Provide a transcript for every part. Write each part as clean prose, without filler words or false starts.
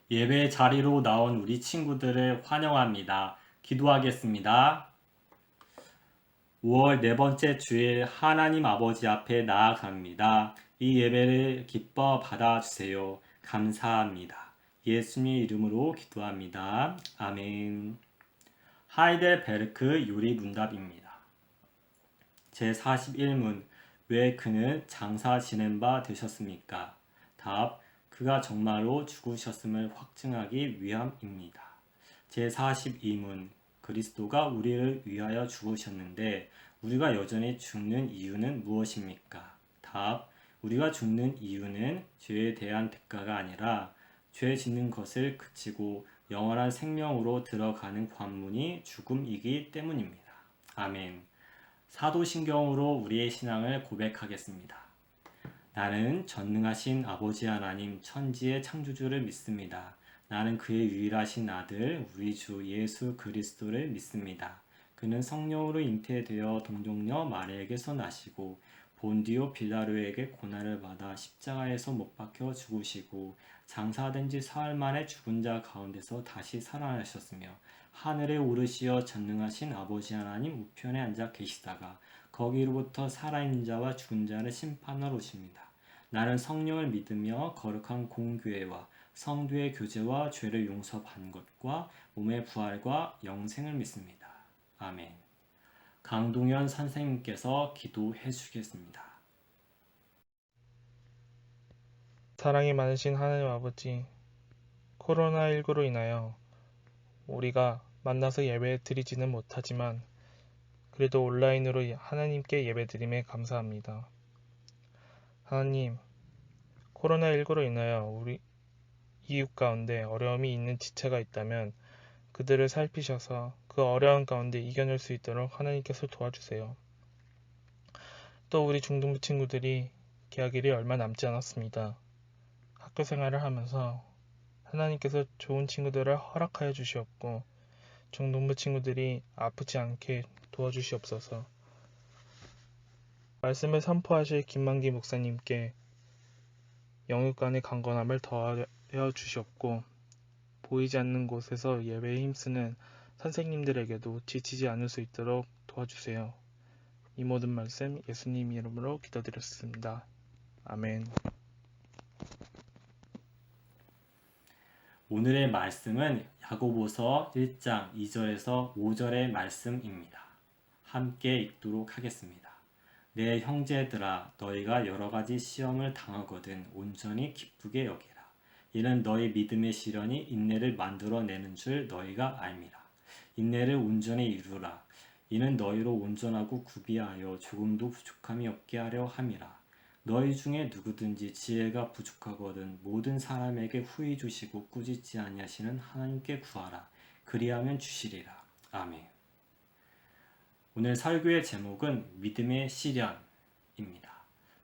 예배 자리로 나온 우리 친구들을 환영합니다. 기도하겠습니다. 5월 네 번째 주일 하나님 아버지 앞에 나아갑니다. 이 예배를 기뻐 받아주세요. 감사합니다. 예수님 이름으로 기도합니다. 아멘. 하이델베르크 요리 문답입니다. 제41문 왜 그는 장사 지낸 바 되셨습니까? 답 그가 정말로 죽으셨음을 확증하기 위함입니다. 제42문 그리스도가 우리를 위하여 죽으셨는데 우리가 여전히 죽는 이유는 무엇입니까? 답 우리가 죽는 이유는 죄에 대한 대가가 아니라 죄 짓는 것을 그치고 영원한 생명으로 들어가는 관문이 죽음이기 때문입니다. 아멘. 사도신경으로 우리의 신앙을 고백하겠습니다. 나는 전능하신 아버지 하나님 천지의 창조주를 믿습니다. 나는 그의 유일하신 아들 우리 주 예수 그리스도를 믿습니다. 그는 성령으로 잉태되어 동정녀 마리아에게서 나시고 본디오 빌라로에게 고난을 받아 십자가에서 못 박혀 죽으시고 장사된 지 사흘 만에 죽은 자 가운데서 다시 살아나셨으며 하늘에 오르시어 전능하신 아버지 하나님 우편에 앉아 계시다가 거기로부터 살아있는 자와 죽은 자를 심판하러 오십니다. 나는 성령을 믿으며 거룩한 공교회와 성도의 교제와 죄를 용서받는 것과 몸의 부활과 영생을 믿습니다. 아멘. 강동현 선생님께서 기도해 주시겠습니다. 사랑이 많으신 하나님 아버지, 코로나19로 인하여 우리가 만나서 예배 드리지는 못하지만 그래도 온라인으로 하나님께 예배 드림에 감사합니다. 하나님, 코로나19로 인하여 우리 이웃 가운데 어려움이 있는 지체가 있다면 그들을 살피셔서 그 어려운 가운데 이겨낼 수 있도록 하나님께서 도와주세요. 또 우리 중등부 친구들이 개학일이 얼마 남지 않았습니다. 학교 생활을 하면서 하나님께서 좋은 친구들을 허락하여 주시옵고 중등부 친구들이 아프지 않게 도와주시옵소서. 말씀을 선포하실 김만기 목사님께 영육간의 강건함을 더하여 주시옵고 보이지 않는 곳에서 예배에 힘쓰는 선생님들에게도 지치지 않을 수 있도록 도와주세요. 이 모든 말씀 예수님 이름으로 기도드렸습니다. 아멘. 오늘의 말씀은 야고보서 1장 2절에서 5절의 말씀입니다. 함께 읽도록 하겠습니다. 내 형제들아 너희가 여러 가지 시험을 당하거든 온전히 기쁘게 여기라. 이는 너희 믿음의 시련이 인내를 만들어내는 줄 너희가 알미라. 인내를 온전히 이루라. 이는 너희로 온전하고 구비하여 조금도 부족함이 없게 하려 함이라. 너희 중에 누구든지 지혜가 부족하거든 모든 사람에게 후히 주시고 꾸짖지 아니하시는 하나님께 구하라. 그리하면 주시리라. 아멘. 오늘 설교의 제목은 믿음의 시련입니다.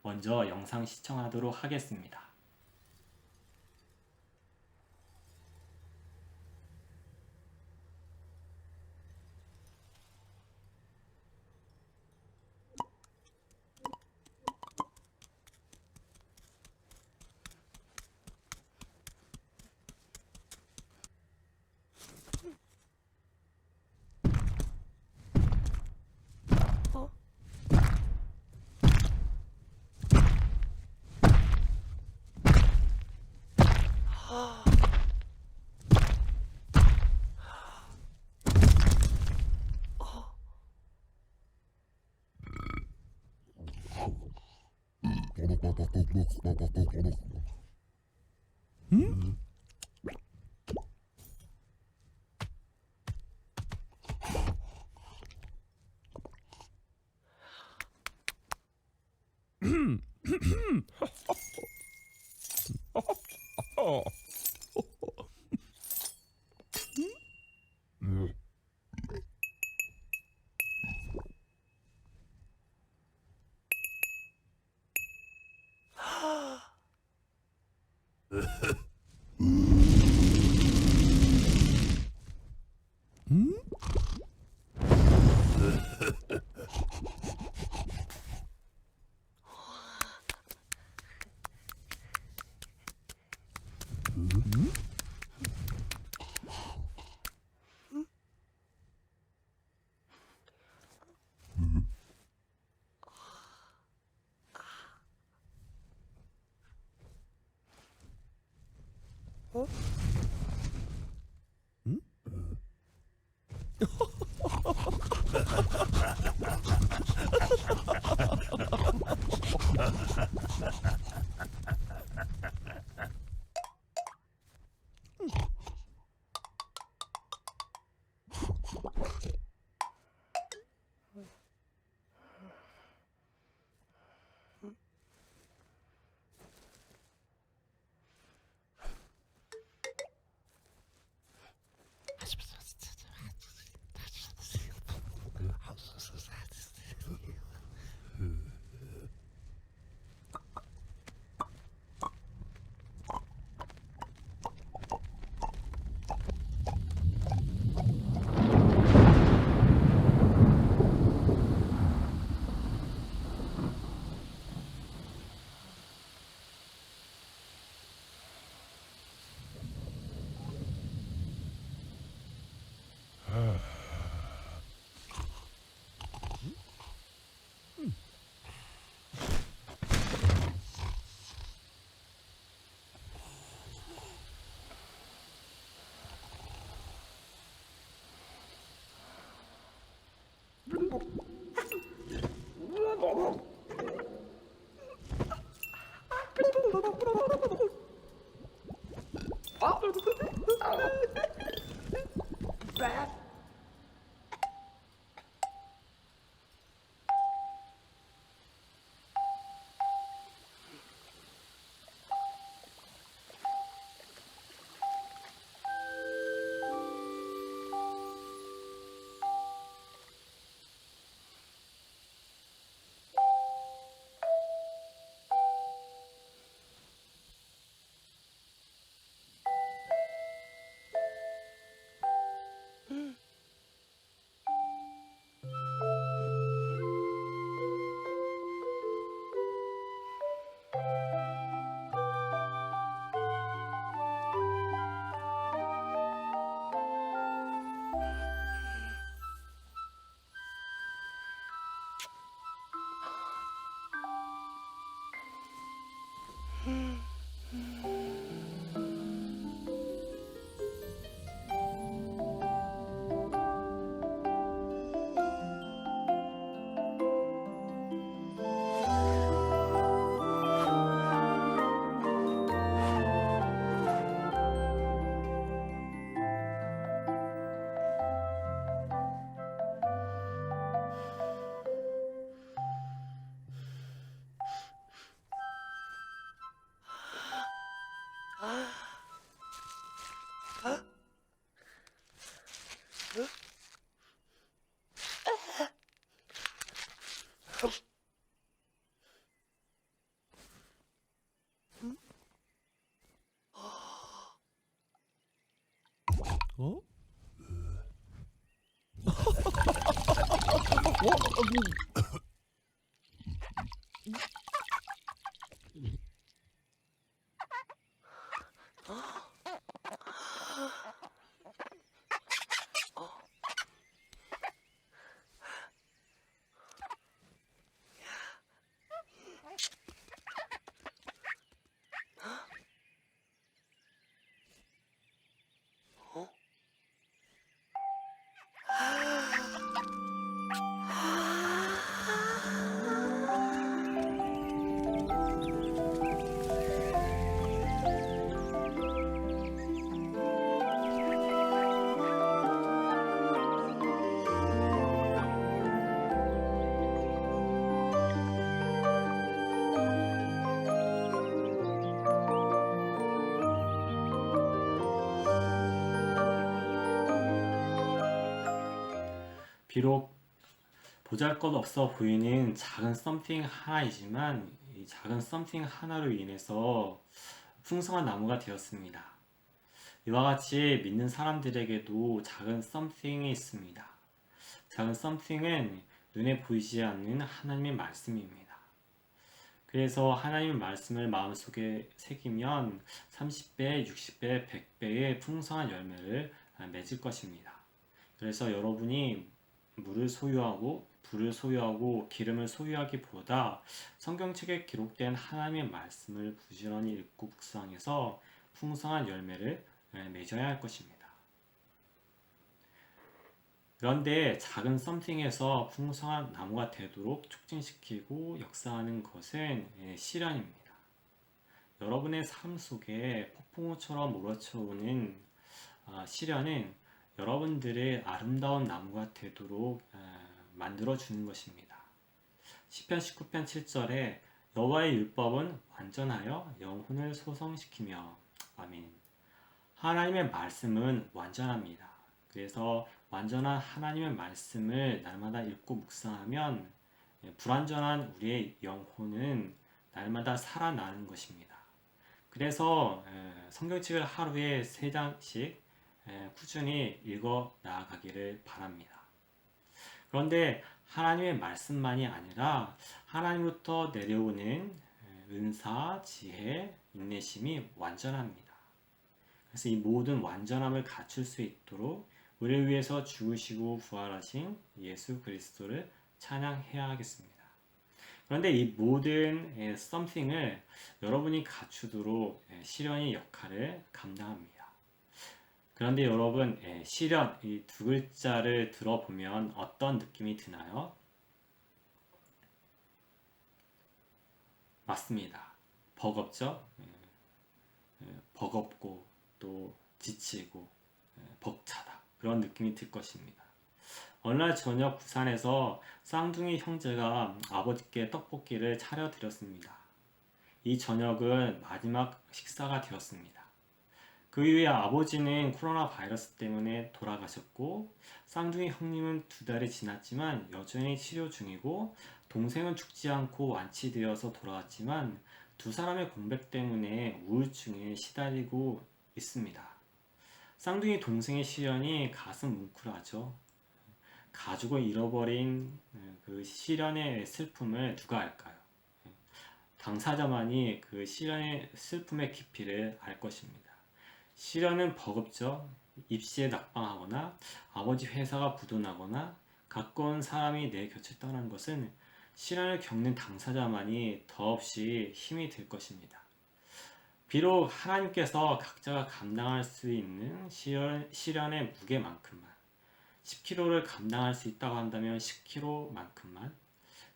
먼저 영상 시청하도록 하겠습니다. 비록 보잘것없어 보이는 작은 썸띵 하나이지만 이 작은 썸띵 하나로 인해서 풍성한 나무가 되었습니다. 이와 같이 믿는 사람들에게도 작은 썸띵이 있습니다. 작은 썸띵은 눈에 보이지 않는 하나님의 말씀입니다. 그래서 하나님의 말씀을 마음속에 새기면 30배, 60배, 100배의 풍성한 열매를 맺을 것입니다. 그래서 여러분이 물을 소유하고 불을 소유하고 기름을 소유하기보다 성경책에 기록된 하나님의 말씀을 부지런히 읽고 묵상해서 풍성한 열매를 맺어야 할 것입니다. 그런데 작은 썸띵에서 풍성한 나무가 되도록 촉진시키고 역사하는 것은 시련입니다. 여러분의 삶 속에 폭풍우처럼 몰아쳐오는 시련은 여러분들의 아름다운 나무가 되도록 만들어주는 것입니다. 시편 19편 7절에 여호와의 율법은 완전하여 영혼을 소성시키며 아멘. 하나님의 말씀은 완전합니다. 그래서 완전한 하나님의 말씀을 날마다 읽고 묵상하면 불완전한 우리의 영혼은 날마다 살아나는 것입니다. 그래서 성경책을 하루에 3장씩 꾸준히 읽어 나아가기를 바랍니다. 그런데 하나님의 말씀만이 아니라 하나님부터 내려오는 은사, 지혜, 인내심이 완전합니다. 그래서 이 모든 완전함을 갖출 수 있도록 우리를 위해서 죽으시고 부활하신 예수 그리스도를 찬양해야 하겠습니다. 그런데 이 모든 something을 여러분이 갖추도록 시련의 역할을 감당합니다. 그런데 여러분, 시련 이 두 글자를 들어보면 어떤 느낌이 드나요? 맞습니다. 버겁죠? 버겁고 또 지치고 벅차다. 그런 느낌이 들 것입니다. 어느 날 저녁 부산에서 쌍둥이 형제가 아버지께 떡볶이를 차려드렸습니다. 이 저녁은 마지막 식사가 되었습니다. 그 이후에 아버지는 코로나 바이러스 때문에 돌아가셨고 쌍둥이 형님은 2달이 지났지만 여전히 치료 중이고 동생은 죽지 않고 완치되어서 돌아왔지만 두 사람의 공백 때문에 우울증에 시달리고 있습니다. 쌍둥이 동생의 시련이 가슴 뭉클하죠. 가족을 잃어버린 그 시련의 슬픔을 누가 알까요? 당사자만이 그 시련의 슬픔의 깊이를 알 것입니다. 시련은 버겁죠. 입시에 낙방하거나 아버지 회사가 부도나거나 가까운 사람이 내 곁을 떠난 것은 시련을 겪는 당사자만이 더없이 힘이 들 것입니다. 비록 하나님께서 각자가 감당할 수 있는 시련의 무게만큼만 10kg를 감당할 수 있다고 한다면 10kg만큼만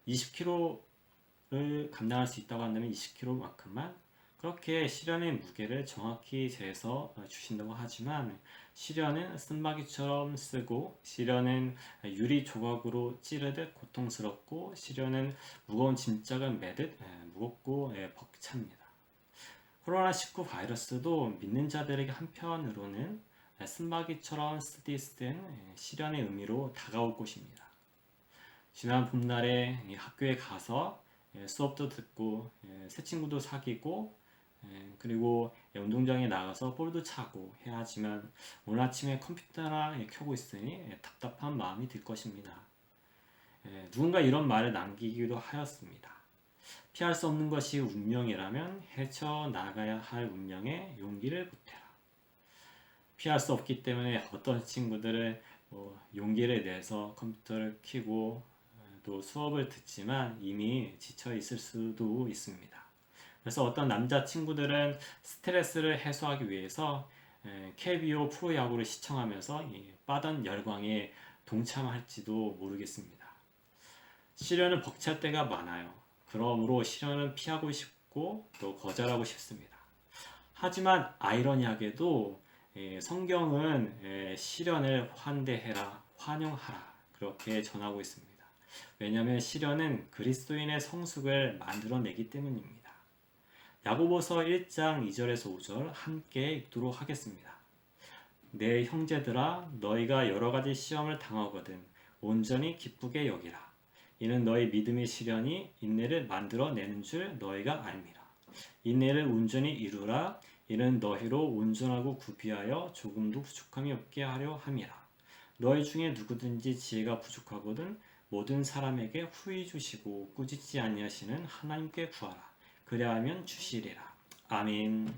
20kg를 감당할 수 있다고 한다면 20kg만큼만 그렇게 시련의 무게를 정확히 재서 주신다고 하지만 시련은 쓴바귀처럼 쓰고 시련은 유리 조각으로 찌르듯 고통스럽고 시련은 무거운 짐짝을 매듯 무겁고 벅찹니다. 코로나19 바이러스도 믿는 자들에게 한편으로는 쓴바귀처럼 쓰디쓴 시련의 의미로 다가올 것입니다. 지난 봄날에 학교에 가서 수업도 듣고 새 친구도 사귀고 그리고 운동장에 나가서 볼도 차고 해야 하지만 오늘 아침에 컴퓨터나 켜고 있으니 답답한 마음이 들 것입니다. 누군가 이런 말을 남기기도 하였습니다. 피할 수 없는 것이 운명이라면 헤쳐나가야 할 운명에 용기를 보태라. 피할 수 없기 때문에 어떤 친구들은 용기를 내서 컴퓨터를 켜고 또 수업을 듣지만 이미 지쳐 있을 수도 있습니다. 그래서 어떤 남자 친구들은 스트레스를 해소하기 위해서 KBO 프로야구를 시청하면서 빠던 열광에 동참할지도 모르겠습니다. 시련은 벅찰 때가 많아요. 그러므로 시련은 피하고 싶고 또 거절하고 싶습니다. 하지만 아이러니하게도 성경은 시련을 환대해라, 환영하라 그렇게 전하고 있습니다. 왜냐하면 시련은 그리스도인의 성숙을 만들어내기 때문입니다. 야고보서 1장 2절에서 5절 함께 읽도록 하겠습니다. 내 형제들아 너희가 여러가지 시험을 당하거든 온전히 기쁘게 여기라. 이는 너희 믿음의 시련이 인내를 만들어내는 줄 너희가 알미라. 인내를 온전히 이루라. 이는 너희로 온전하고 구비하여 조금도 부족함이 없게 하려 함이라. 너희 중에 누구든지 지혜가 부족하거든 모든 사람에게 후히 주시고 꾸짖지 아니하시는 하나님께 구하라. 그리하면 주시리라. 아멘.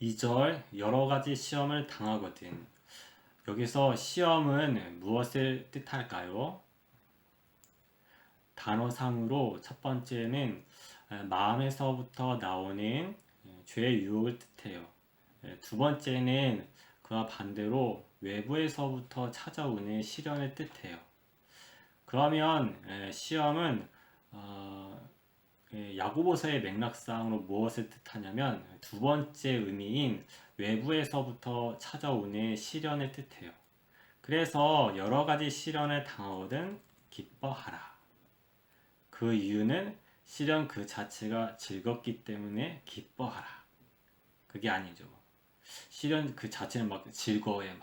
2절 여러 가지 시험을 당하거든. 여기서 시험은 무엇을 뜻할까요? 단어상으로 첫 번째는 마음에서부터 나오는 죄의 유혹을 뜻해요. 두 번째는 그와 반대로 외부에서부터 찾아오는 시련을 뜻해요. 그러면 시험은 야고보서의 맥락상으로 무엇을 뜻하냐면 두 번째 의미인 외부에서부터 찾아오는 시련을 뜻해요. 그래서 여러 가지 시련을 당하거든 기뻐하라. 그 이유는 시련 그 자체가 즐겁기 때문에 기뻐하라. 그게 아니죠. 시련 그 자체는 막 즐거워해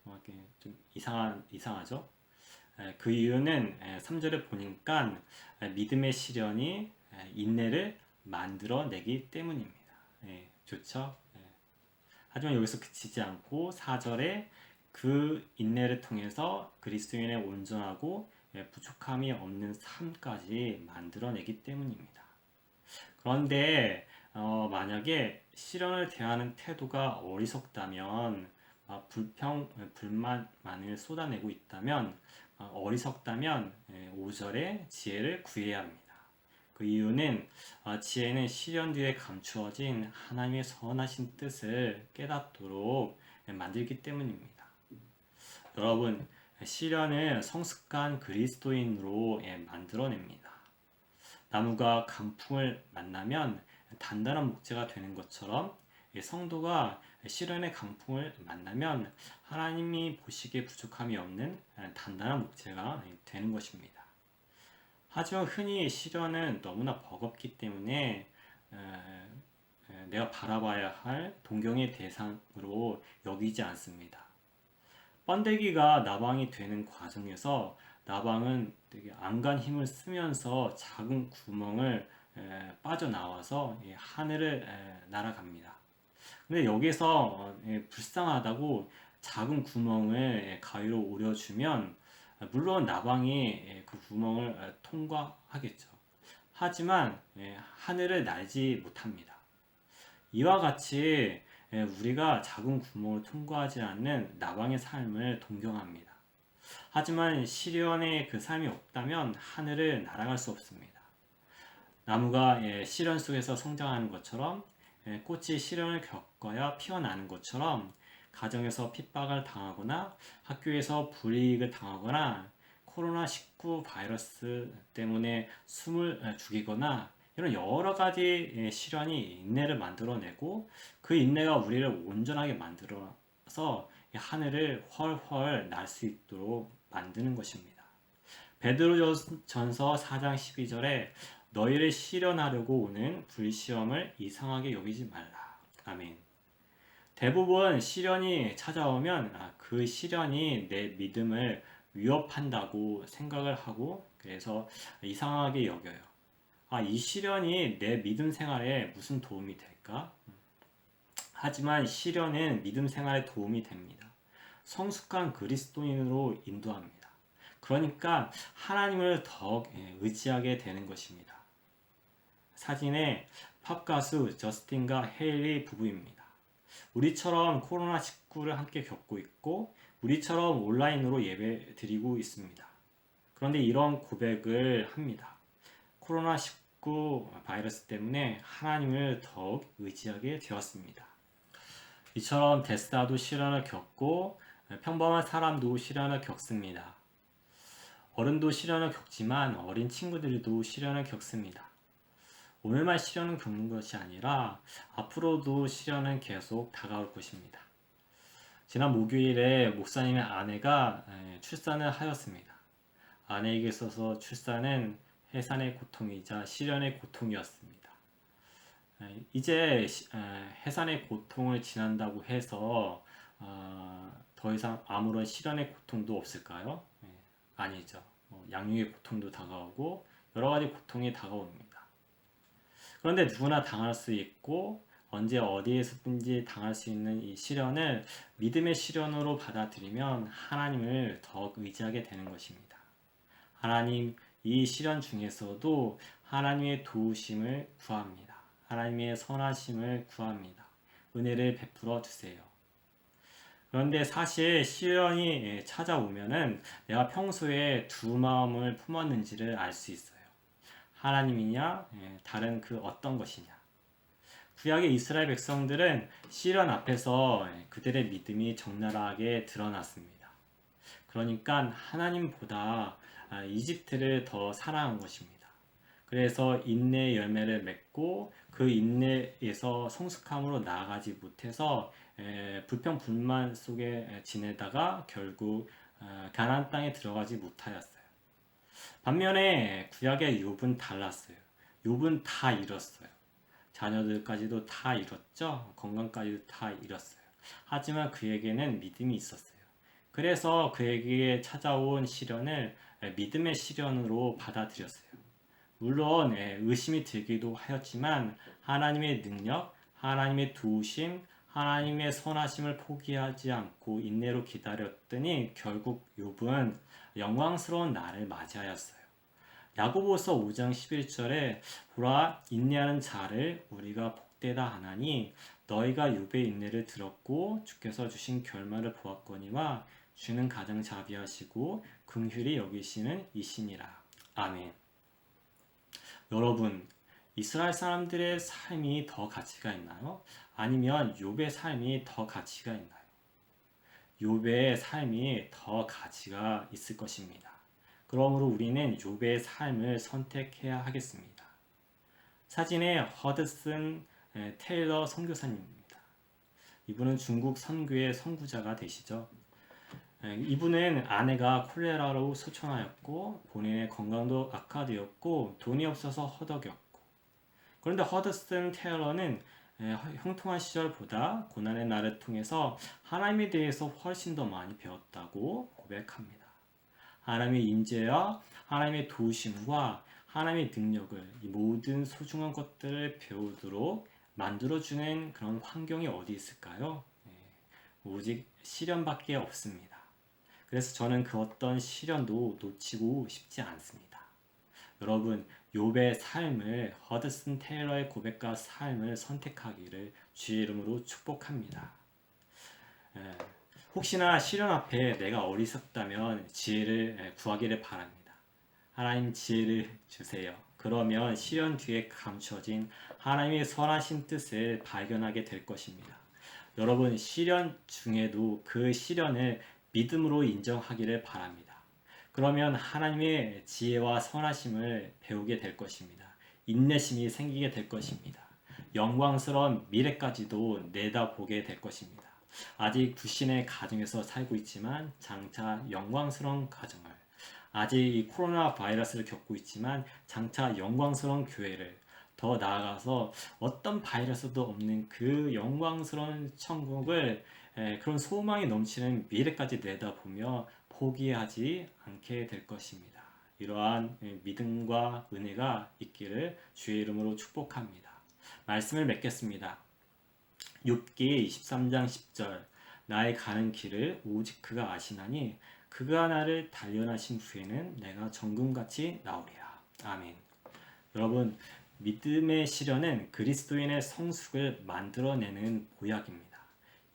이렇게 좀 이상하죠? 그 이유는 3절에 보니까 믿음의 시련이 인내를 만들어내기 때문입니다. 좋죠? 하지만 여기서 그치지 않고 4절에 그 인내를 통해서 그리스도인의 온전하고 부족함이 없는 삶까지 만들어내기 때문입니다. 그런데 만약에 시련을 대하는 태도가 어리석다면 불만을 쏟아내고 있다면 어리석다면 5절에 지혜를 구해야 합니다. 그 이유는 지혜는 시련 뒤에 감추어진 하나님의 선하신 뜻을 깨닫도록 만들기 때문입니다. 여러분, 시련을 성숙한 그리스도인으로 만들어냅니다. 나무가 강풍을 만나면 단단한 목재가 되는 것처럼 성도가 시련의 강풍을 만나면 하나님이 보시기에 부족함이 없는 단단한 목재가 되는 것입니다. 하지만 흔히 시련은 너무나 버겁기 때문에 내가 바라봐야 할 동경의 대상으로 여기지 않습니다. 번데기가 나방이 되는 과정에서 나방은 되게 안간 힘을 쓰면서 작은 구멍을 빠져나와서 하늘을 날아갑니다. 근데 여기서 불쌍하다고 작은 구멍을 가위로 오려주면 물론 나방이 그 구멍을 통과하겠죠. 하지만 하늘을 날지 못합니다. 이와 같이 우리가 작은 구멍을 통과하지 않는 나방의 삶을 동경합니다. 하지만 시련의 그 삶이 없다면 하늘을 날아갈 수 없습니다. 나무가 시련 속에서 성장하는 것처럼 꽃이 시련을 겪어야 피어나는 것처럼 가정에서 핍박을 당하거나 학교에서 불이익을 당하거나 코로나19 바이러스 때문에 숨을 죽이거나 이런 여러 가지 시련이 인내를 만들어내고 그 인내가 우리를 온전하게 만들어서 하늘을 훨훨 날 수 있도록 만드는 것입니다. 베드로전서 4장 12절에 너희를 시련하려고 오는 불시험을 이상하게 여기지 말라. 아멘. 대부분 시련이 찾아오면 그 시련이 내 믿음을 위협한다고 생각을 하고 그래서 이상하게 여겨요. 이 시련이 내 믿음 생활에 무슨 도움이 될까? 하지만 시련은 믿음 생활에 도움이 됩니다. 성숙한 그리스도인으로 인도합니다. 그러니까 하나님을 더욱 의지하게 되는 것입니다. 사진에 팝 가수 저스틴과 헤일리 부부입니다. 우리처럼 코로나19를 함께 겪고 있고 우리처럼 온라인으로 예배 드리고 있습니다. 그런데 이런 고백을 합니다. 코로나19 바이러스 때문에 하나님을 더욱 의지하게 되었습니다. 이처럼 데스다도 시련을 겪고 평범한 사람도 시련을 겪습니다. 어른도 시련을 겪지만 어린 친구들도 시련을 겪습니다. 오늘만 시련을 겪는 것이 아니라 앞으로도 시련은 계속 다가올 것입니다. 지난 목요일에 목사님의 아내가 출산을 하였습니다. 아내에게 있어서 출산은 해산의 고통이자 시련의 고통이었습니다. 이제 해산의 고통을 지난다고 해서 더 이상 아무런 시련의 고통도 없을까요? 아니죠. 양육의 고통도 다가오고 여러 가지 고통이 다가옵니다. 그런데 누구나 당할 수 있고 언제 어디에서든지 당할 수 있는 이 시련을 믿음의 시련으로 받아들이면 하나님을 더욱 의지하게 되는 것입니다. 하나님, 이 시련 중에서도 하나님의 도우심을 구합니다. 하나님의 선하심을 구합니다. 은혜를 베풀어 주세요. 그런데 사실 시련이 찾아오면은 내가 평소에 두 마음을 품었는지를 알 수 있어요. 하나님이냐, 다른 그 어떤 것이냐. 구약의 이스라엘 백성들은 시련 앞에서 그들의 믿음이 적나라하게 드러났습니다. 그러니까 하나님보다 이집트를 더 사랑한 것입니다. 그래서 인내의 열매를 맺고 그 인내에서 성숙함으로 나아가지 못해서 불평 불만 속에 지내다가 결국 가나안 땅에 들어가지 못하였어요. 반면에 구약의 욥은 달랐어요. 욥은 다 잃었어요. 자녀들까지도 다 잃었죠. 건강까지도 다 잃었어요. 하지만 그에게는 믿음이 있었어요. 그래서 그에게 찾아온 시련을 믿음의 시련으로 받아들였어요. 물론 의심이 들기도 하였지만 하나님의 능력, 하나님의 도우심, 하나님의 선하심을 포기하지 않고 인내로 기다렸더니 결국 욥은 영광스러운 날을 맞이하였어요. 야고보서 5장 11절에 보라 인내하는 자를 우리가 복되다 하나니 너희가 욥의 인내를 들었고 주께서 주신 결말을 보았거니와 주는 가장 자비하시고 긍휼히 여기시는 이시니라. 아멘. 여러분, 이스라엘 사람들의 삶이 더 가치가 있나요? 아니면 욥의 삶이 더 가치가 있나요? 욥의 삶이 더 가치가 있을 것입니다. 그러므로 우리는 욥의 삶을 선택해야 하겠습니다. 사진에 허드슨 테일러 선교사님입니다. 이분은 중국 선교의 선구자가 되시죠. 이분은 아내가 콜레라로 소천하였고 본인의 건강도 악화되었고 돈이 없어서 허덕였고, 그런데 허드슨 테일러는 형통한 시절보다 고난의 날을 통해서 하나님에 대해서 훨씬 더 많이 배웠다고 고백합니다. 하나님의 인재와 하나님의 도우심과 하나님의 능력을, 이 모든 소중한 것들을 배우도록 만들어주는 그런 환경이 어디 있을까요? 오직 시련밖에 없습니다. 그래서 저는 그 어떤 시련도 놓치고 싶지 않습니다. 여러분, 욥의 삶을, 허드슨 테일러의 고백과 삶을 선택하기를 주의 이름으로 축복합니다. 혹시나 시련 앞에 내가 어리석다면 지혜를 구하기를 바랍니다. 하나님 지혜를 주세요. 그러면 시련 뒤에 감춰진 하나님의 선하신 뜻을 발견하게 될 것입니다. 여러분, 시련 중에도 그 시련을 믿음으로 인정하기를 바랍니다. 그러면 하나님의 지혜와 선하심을 배우게 될 것입니다. 인내심이 생기게 될 것입니다. 영광스러운 미래까지도 내다보게 될 것입니다. 아직 불신의 가정에서 살고 있지만 장차 영광스러운 가정을, 아직 이 코로나 바이러스를 겪고 있지만 장차 영광스러운 교회를, 더 나아가서 어떤 바이러스도 없는 그 영광스러운 천국을, 그런 소망이 넘치는 미래까지 내다보며 포기하지 않게 될 것입니다. 이러한 믿음과 은혜가 있기를 주의 이름으로 축복합니다. 말씀을 맺겠습니다. 욥기 23장 10절, 나의 가는 길을 오직 그가 아시나니 그가 나를 단련하신 후에는 내가 정금같이 나오리라. 아멘. 여러분, 믿음의 시련은 그리스도인의 성숙을 만들어내는 보약입니다.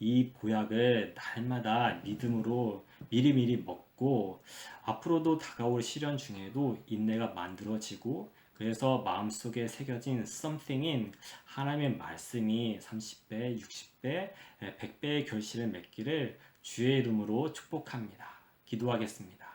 이 보약을 날마다 믿음으로 미리미리 먹고 앞으로도 다가올 시련 중에도 인내가 만들어지고, 그래서 마음속에 새겨진 something인 하나님의 말씀이 30배, 60배, 100배의 결실을 맺기를 주의 이름으로 축복합니다. 기도하겠습니다.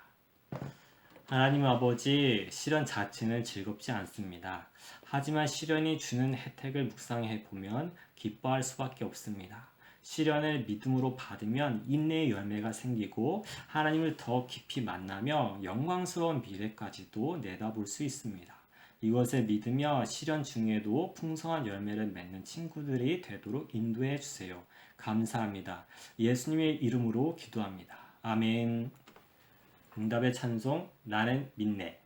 하나님 아버지, 시련 자체는 즐겁지 않습니다. 하지만 시련이 주는 혜택을 묵상해 보면 기뻐할 수밖에 없습니다. 시련을 믿음으로 받으면 인내의 열매가 생기고 하나님을 더 깊이 만나며 영광스러운 미래까지도 내다볼 수 있습니다. 이것을 믿으며 시련 중에도 풍성한 열매를 맺는 친구들이 되도록 인도해 주세요. 감사합니다. 예수님의 이름으로 기도합니다. 아멘. 응답의 찬송, 나는 믿네.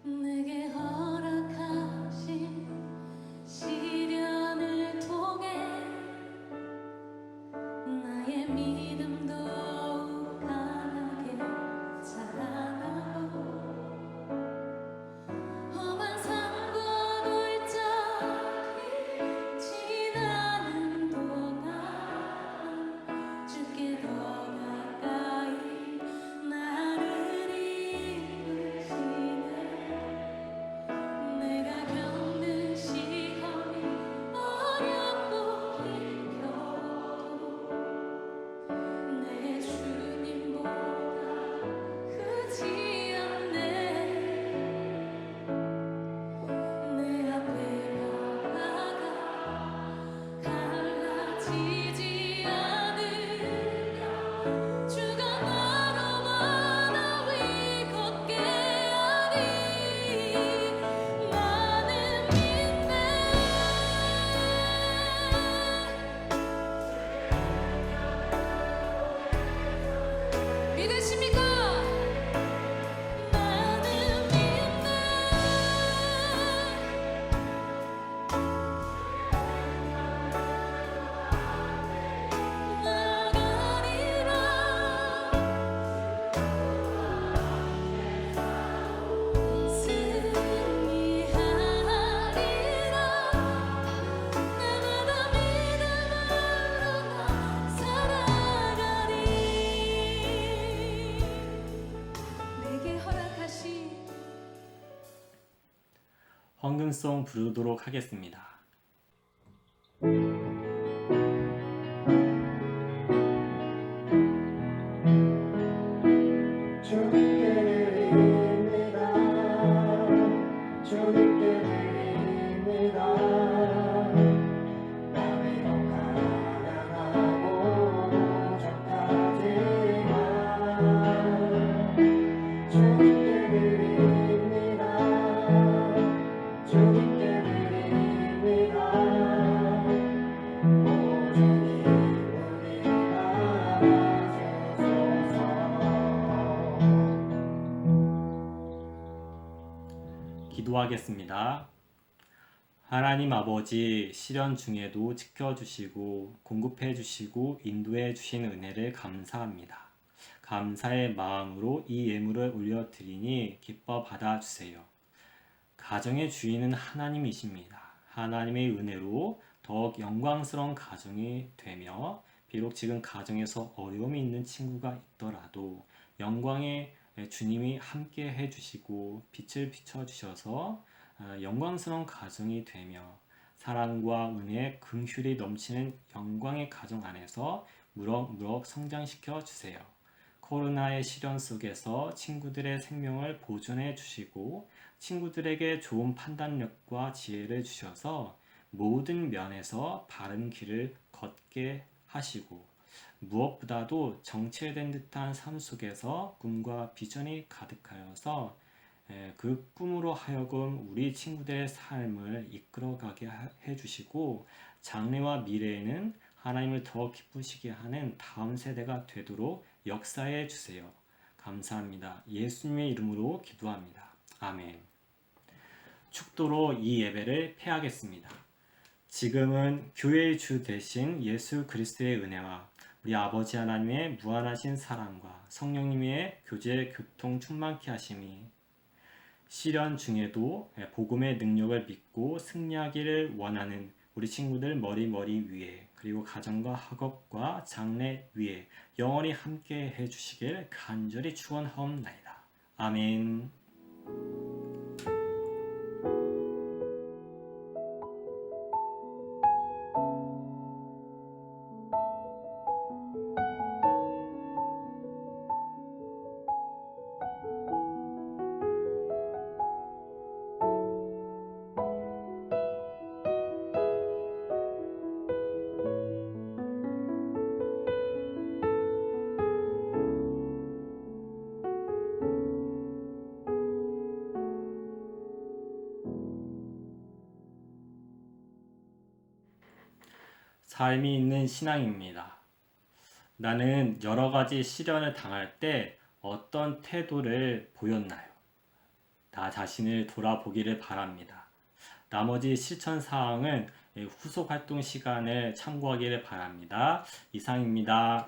내게 허락하신 시련을 통해 나의 믿음도 강하게 자라나고 헌금송 부르도록 하겠습니다. 주님께 드립니다. 주님께 드립니다. 남이 더 가난하고 부족하지만 주님께 드립니다. 주님께 드립니다. 오 주님 우리 받아주소서. 기도하겠습니다. 하나님 아버지, 시련 중에도 지켜주시고 공급해 주시고 인도해 주신 은혜를 감사합니다. 감사의 마음으로 이 예물을 올려드리니 기뻐 받아주세요. 가정의 주인은 하나님이십니다. 하나님의 은혜로 더욱 영광스러운 가정이 되며 비록 지금 가정에서 어려움이 있는 친구가 있더라도 영광의 주님이 함께 해주시고 빛을 비춰주셔서 영광스러운 가정이 되며 사랑과 은혜, 긍휼이 넘치는 영광의 가정 안에서 무럭무럭 성장시켜 주세요. 코로나의 시련 속에서 친구들의 생명을 보존해 주시고 친구들에게 좋은 판단력과 지혜를 주셔서 모든 면에서 바른 길을 걷게 하시고 무엇보다도 정체된 듯한 삶 속에서 꿈과 비전이 가득하여서 그 꿈으로 하여금 우리 친구들의 삶을 이끌어가게 해주시고 장래와 미래에는 하나님을 더 기쁘시게 하는 다음 세대가 되도록 역사해 주세요. 감사합니다. 예수님의 이름으로 기도합니다. 아멘. 축도로 이 예배를 폐하겠습니다. 지금은 교회의 주 되신 예수 그리스도의 은혜와 우리 아버지 하나님의 무한하신 사랑과 성령님의 교제 교통 충만케 하심이 시련 중에도 복음의 능력을 믿고 승리하기를 원하는 우리 친구들 머리 위에 그리고 가정과 학업과 장래 위에 영원히 함께 해주시길 간절히 축원하옵나이다. 아멘. 삶이 있는 신앙입니다. 나는 여러 가지 시련을 당할 때 어떤 태도를 보였나요? 나 자신을 돌아보기를 바랍니다. 나머지 실천 사항은 후속 활동 시간을 참고하기를 바랍니다. 이상입니다.